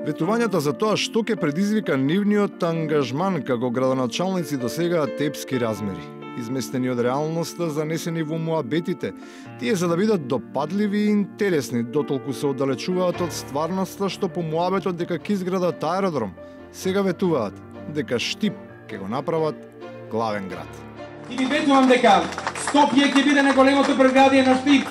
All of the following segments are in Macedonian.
Ветувањата за тоа што ќе предизвика нивниот ангажман како градоначалници досегаат епски размери, изместени од реалноста, занесени во муабетите. Тие за да бидат допадливи и интересни, дотолку се оддалечуваат од стварноста што по муабетот дека ќе изградат аеродром, сега ветуваат дека Штип ќе го направат главен град. И ви ветувам дека Скопје ќе биде најголемото преградие на Штип,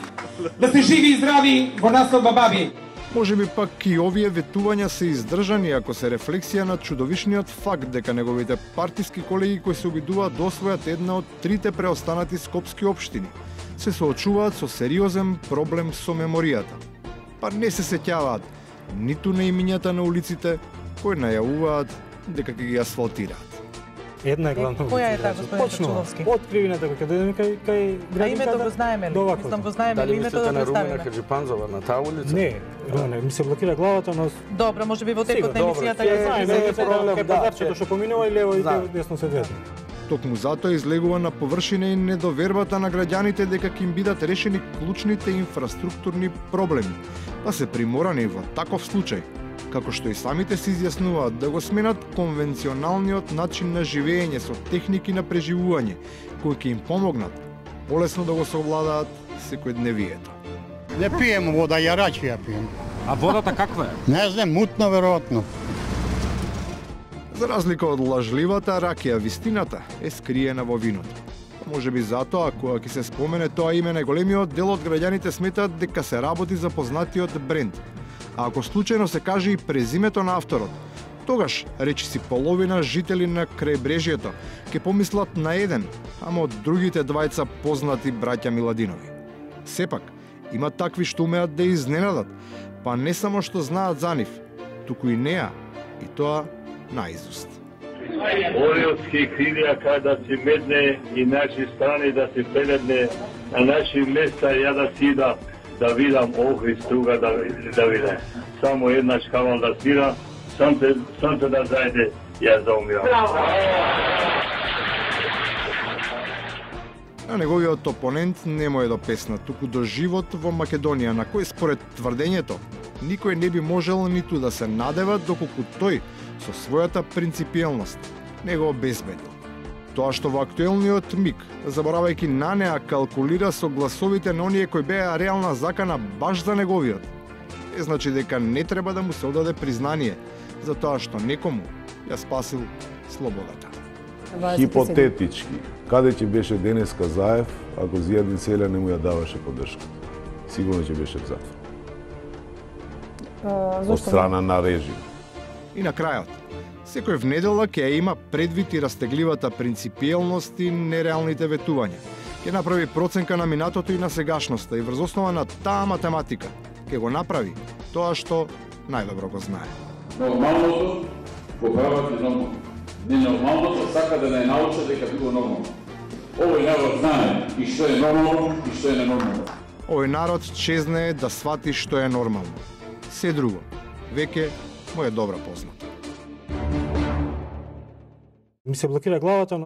да се живи и здрави во наследба баби. Може би пак и овие ветувања се издржани ако се рефлексија на чудовишниот факт дека неговите партиски колеги кои се обидуваат да освојат една од трите преостанати скопски општини се соочуваат со сериозен проблем со меморијата. Па не се сеќаваат ниту на имињата на улиците кои најавуваат дека ќе ги асфалтираат. Една е главна улица. Која е таа, господин Чуловски? Од Кривината кој кај А името го знаеме ли? Мислам го знаеме ли името да представиме? Дали мислите на Румена представиме? Хаджипанзова на таа улица? Не, Румен, ми се блокира главата, но Добро, може би во текот на емисијата ќе ќе знаеме, се е проблем, кај пазарчето што поминува и лево и десно се гледа. Токму затоа излегува на површина и недовербата на граѓаните дека ќе им бидат решени клучните инфраструктурни проблеми, па се приморани во таков случај, како што и самите се изјаснуваат да го сменат конвенционалниот начин на живење со техники на преживување, кои ќе им помогнат полесно да го совладаат секојдневието. Не пием вода, јарачи ја пием. А водата каква е? Не знам, мутна веројатно. За разлика од лажливата ракија, вистината е скриена во виното. Може би затоа, кога ќе се спомене тоа име, најголемиот дел од граѓаните сметат дека се работи за познатиот бренд. А ако случајно се каже и презимето на авторот, тогаш, речиси половина жители на крајбрежјето ќе помислат на еден, ама од другите двајца познати браќа Миладинови. Сепак, има такви што умеат да изненадат, па не само што знаат за нив, туку и неа, и тоа наизуст. Ориотски крилја кај да си медне и наши страни да си пеледне, на наши места ја да сида, да видам охри струга да видам. Само еднаш камал да свира, сонце да зајде, јас да умирам. На неговиот опонент не му е до песна, туку до живот во Македонија, на кој според тврдењето никој не би можел ниту да се надева доколку тој со својата принципиелност не го обезбедил. Тоа што во актуелниот миг, заборавајќи на неа, калкулира со гласовите на оние кои беа реална закана баш за неговиот, не значи дека не треба да му се одаде признание за тоа што некому ја спасил слободата. Хипотетички, каде ќе беше денеска Заев ако Зијадин Селја не му ја даваше поддршка? Сигурно ќе беше в затвор. Од страна на режим. И на крајот, секој внедела ќе ја има предвид и растегливата принципиелност и нереалните ветувања. Ќе направи проценка на минатото и на сегашноста и врз основа на таа математика ќе го направи тоа што најдобро го знае. Нормалното го прават нормално. Ненормалното сака да не научи дека било нормално. Овој народ знае и што е нормално и што е ненормално. Овој народ чезнее да свати што е нормално. Се друго, веќе му е добро познато. Ми се блокира главата, но